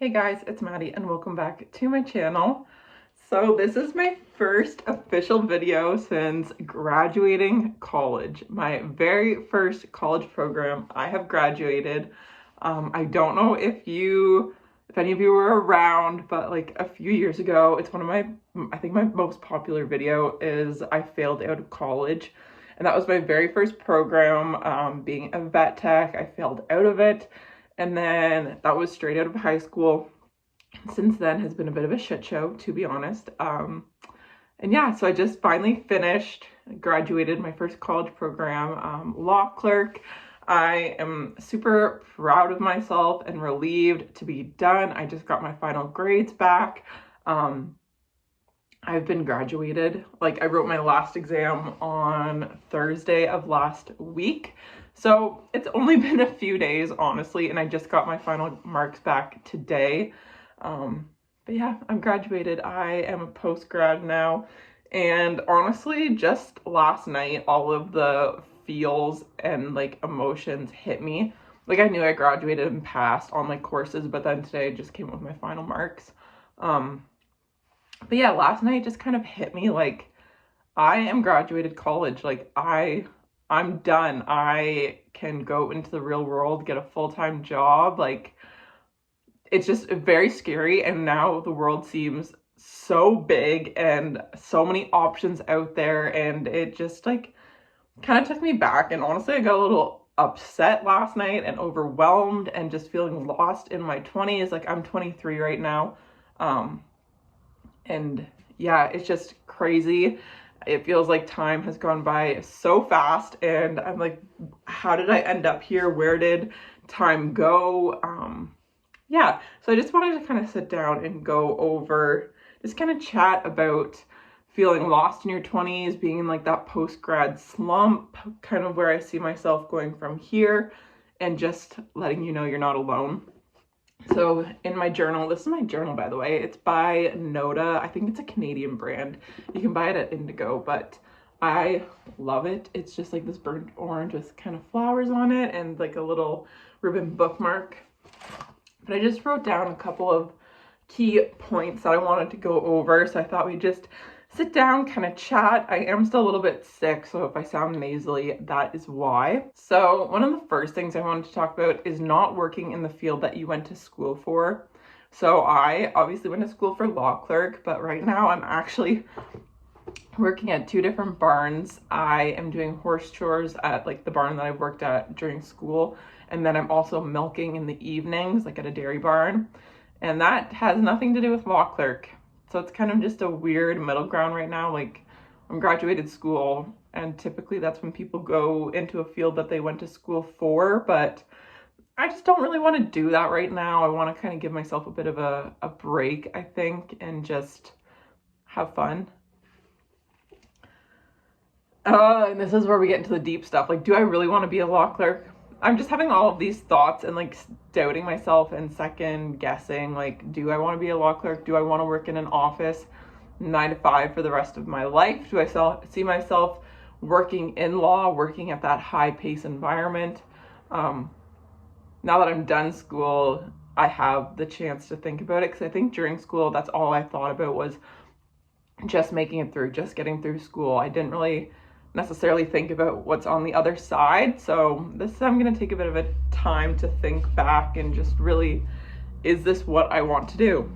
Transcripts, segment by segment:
Hey guys, it's Maddie and welcome back to my channel. So this is my first official video since graduating college. My very first college program. I have graduated. I don't know if any of you were around, but like a few years ago, it's one of I think my most popular video is I failed out of college. And that was my very first program, being a vet tech. I failed out of it. And then that was straight out of high school. Since then has been a bit of a shit show, to be honest. And yeah, so I just finally finished, graduated my first college program, law clerk. I am super proud of myself and relieved to be done. I just got my final grades back. I've been graduated. Like, I wrote my last exam on Thursday of last week. So it's only been a few days, honestly, and I just got my final marks back today. But yeah, I'm graduated. I am a post-grad now. And honestly, just last night, all of the feels and like emotions hit me. Like, I knew I graduated and passed all my courses, but then today I just came with my final marks. But yeah, last night just kind of hit me like I am graduated college. Like I'm done. I can go into the real world, get a full-time job. Like, it's just very scary, and now the world seems so big and so many options out there, and it just like kind of took me back. And honestly, I got a little upset last night and overwhelmed and just feeling lost in my 20s. Like, I'm 23 right now. And yeah, it's just crazy. It feels like time has gone by so fast, and I'm like, how did I end up here? Where did time go? Yeah, so I just wanted to kind of sit down and go over, just kind of chat about feeling lost in your 20s, being in like that post-grad slump, kind of where I see myself going from here, and just letting you know you're not alone. So in my journal, this is my journal, by the way, it's by Noda. I think it's a Canadian brand. You can buy it at Indigo, but I love it. It's just like this burnt orange with kind of flowers on it and like a little ribbon bookmark. But I just wrote down a couple of key points that I wanted to go over. So I thought we'd just sit down, kind of chat. I am still a little bit sick, so if I sound nasally, that is why. So one of the first things I wanted to talk about is not working in the field that you went to school for. So I obviously went to school for law clerk, but right now I'm actually working at two different barns. I am doing horse chores at like the barn that I worked at during school, and then I'm also milking in the evenings, like at a dairy barn, and that has nothing to do with law clerk. So it's kind of just a weird middle ground right now. Like, I'm graduated school, and typically that's when people go into a field that they went to school for, but I just don't really want to do that right now. I want to kind of give myself a bit of a break, I think, and just have fun. And this is where we get into the deep stuff. Like, do I really want to be a law clerk? I'm just having all of these thoughts and like doubting myself and second guessing. Like, do I want to be a law clerk? Do I want to work in an office 9 to 5 for the rest of my life? Do I see myself working in law, working at that high pace environment? Now that I'm done school, I have the chance to think about it, because I think during school, that's all I thought about was just making it through, just getting through school. I didn't really necessarily think about what's on the other side. So I'm going to take a bit of a time to think back and just really, is this what I want to do?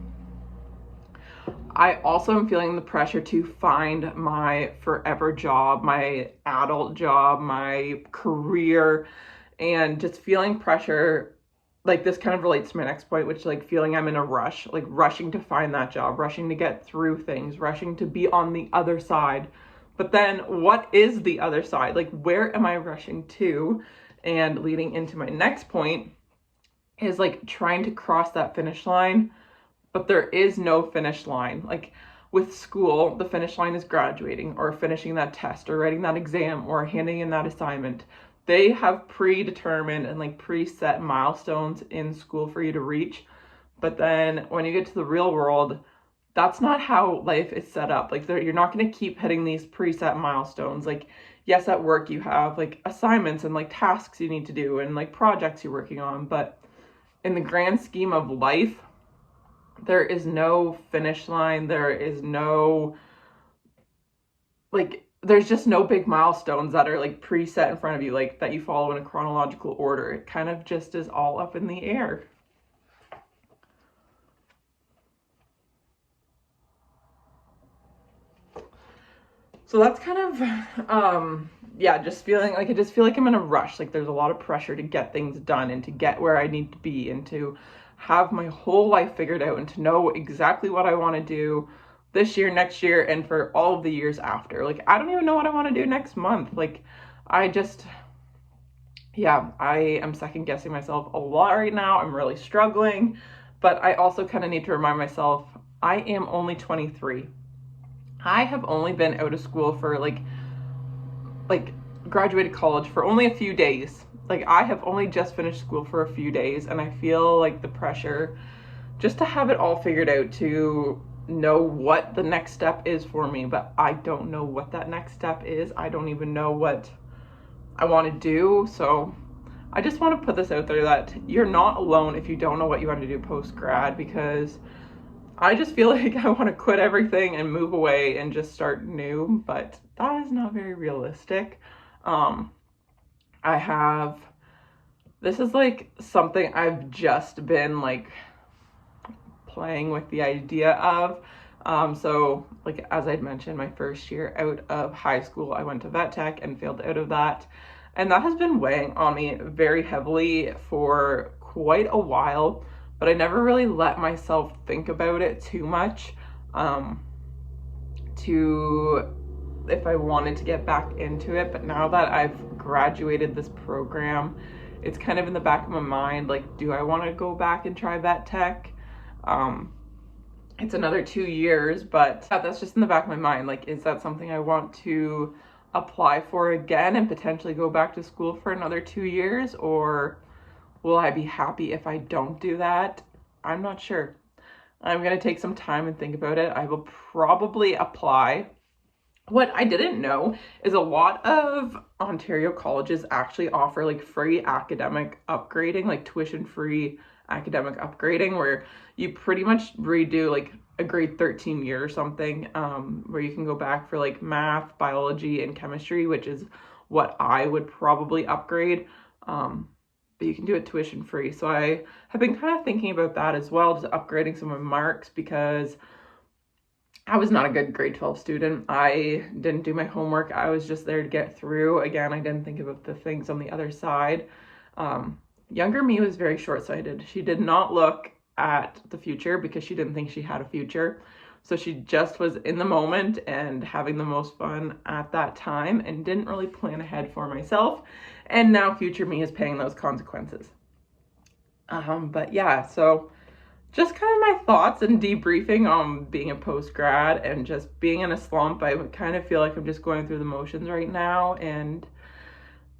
I also am feeling the pressure to find my forever job, my adult job, my career, and just feeling pressure. Like, this kind of relates to my next point, which like feeling I'm in a rush, like rushing to find that job, rushing to get through things, rushing to be on the other side. But then what is the other side? Like, where am I rushing to? And leading into my next point is like trying to cross that finish line, but there is no finish line. Like, with school, the finish line is graduating or finishing that test or writing that exam or handing in that assignment. They have predetermined and like preset milestones in school for you to reach. But then when you get to the real world, that's not how life is set up. Like, you're not going to keep hitting these preset milestones. Like, yes, at work you have like assignments and like tasks you need to do and like projects you're working on, but in the grand scheme of life, there is no finish line. There is no, like, there's just no big milestones that are like preset in front of you, like that you follow in a chronological order. It kind of just is all up in the air. So that's kind of, yeah, just feeling like, I just feel like I'm in a rush. Like there's a lot of pressure to get things done and to get where I need to be and to have my whole life figured out and to know exactly what I want to do this year, next year, and for all of the years after. Like, I don't even know what I want to do next month. Like, I just, yeah, I am second guessing myself a lot right now. I'm really struggling, but I also kind of need to remind myself I am only 23. I have only been out of school for like graduated college for only a few days. Like, I have only just finished school for a few days, and I feel like the pressure just to have it all figured out, to know what the next step is for me, but I don't know what that next step is. I don't even know what I want to do. So I just want to put this out there that you're not alone if you don't know what you want to do post-grad, because I just feel like I want to quit everything and move away and just start new, but that is not very realistic. This is like something I've just been like playing with the idea of. So like, as I'd mentioned, my first year out of high school, I went to vet tech and failed out of that. And that has been weighing on me very heavily for quite a while, but I never really let myself think about it too much, if I wanted to get back into it. But now that I've graduated this program, it's kind of in the back of my mind, like, do I want to go back and try vet tech? It's another 2 years, but that's just in the back of my mind. Like, is that something I want to apply for again and potentially go back to school for another 2 years? Or will I be happy if I don't do that? I'm not sure. I'm going to take some time and think about it. I will probably apply. What I didn't know is a lot of Ontario colleges actually offer like free academic upgrading, like tuition-free academic upgrading, where you pretty much redo like a grade 13 year or something, where you can go back for like math, biology, and chemistry, which is what I would probably upgrade. But you can do it tuition free. So I have been kind of thinking about that as well, just upgrading some of my marks, because I was not a good grade 12 student. I didn't do my homework. I was just there to get through. Again, I didn't think about the things on the other side. Younger me was very short-sighted. She did not look at the future because she didn't think she had a future. So she just was in the moment and having the most fun at that time and didn't really plan ahead for myself. And now future me is paying those consequences. But yeah, so just kind of my thoughts and debriefing on being a post-grad and just being in a slump. I kind of feel like I'm just going through the motions right now and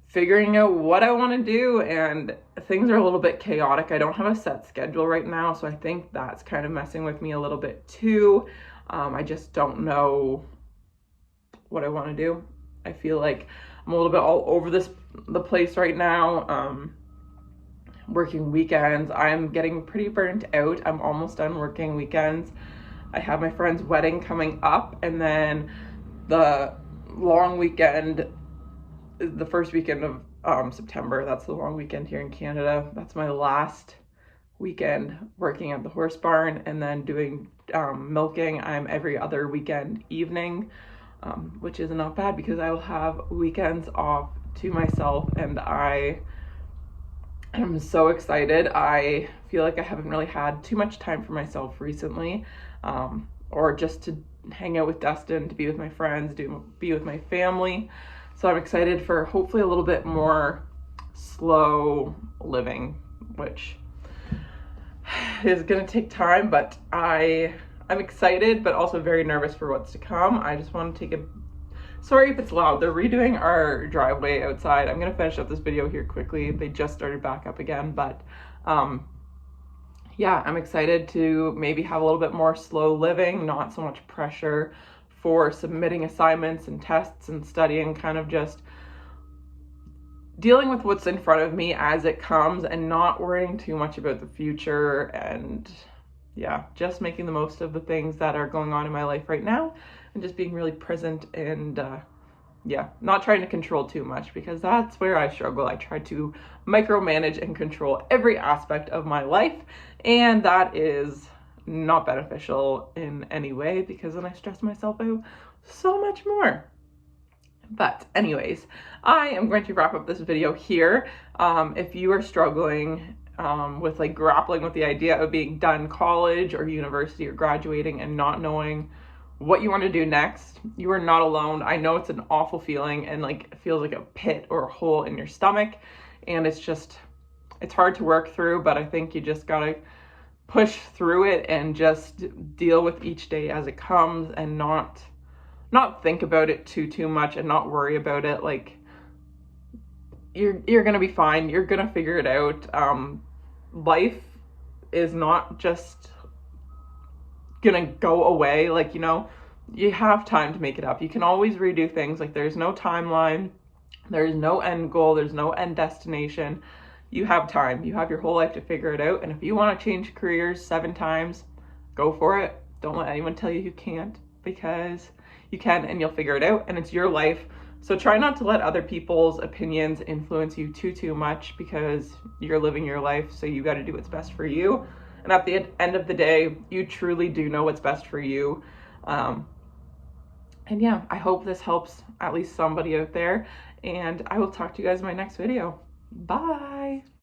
figuring out what I want to do, and things are a little bit chaotic. I don't have a set schedule right now, so I think that's kind of messing with me a little bit too. I just don't know what I want to do. I feel like I'm a little bit all over the place right now. Working weekends, I'm getting pretty burnt out. I'm almost done working weekends. I have my friend's wedding coming up, and then the long weekend is the first weekend of September. That's the long weekend here in Canada. That's my last weekend working at the horse barn, and then doing milking. I'm every other weekend evening, which is not bad because I will have weekends off to myself, and I am so excited. I feel like I haven't really had too much time for myself recently, or just to hang out with Dustin, to be with my friends, be with my family. So I'm excited for hopefully a little bit more slow living, which is going to take time, but I'm excited, but also very nervous for what's to come. I just want to take sorry if it's loud. They're redoing our driveway outside. I'm going to finish up this video here quickly. They just started back up again, but yeah, I'm excited to maybe have a little bit more slow living, not so much pressure for submitting assignments and tests and studying, kind of just dealing with what's in front of me as it comes and not worrying too much about the future, and yeah, just making the most of the things that are going on in my life right now and just being really present and yeah, not trying to control too much, because that's where I struggle. I try to micromanage and control every aspect of my life, and that is not beneficial in any way, because then I stress myself out so much more. But anyways, I am going to wrap up this video here. If you are struggling with like grappling with the idea of being done college or university or graduating and not knowing what you want to do next, you are not alone. I know it's an awful feeling, and like it feels like a pit or a hole in your stomach, and it's hard to work through, but I think you just gotta push through it and just deal with each day as it comes, and not think about it too much, and not worry about it. Like you're gonna be fine. You're gonna figure it out. Life is not just gonna go away. Like, you know, you have time to make it up. You can always redo things. Like, there's no timeline, there's no end goal, there's no end destination. You have time. You have your whole life to figure it out. And if you want to change careers 7 times, go for it. Don't let anyone tell you you can't, because you can, and you'll figure it out, and it's your life. So try not to let other people's opinions influence you too much, because you're living your life, so you got to do what's best for you. And at the end of the day, you truly do know what's best for you. And yeah, I hope this helps at least somebody out there, and I will talk to you guys in my next video. Bye.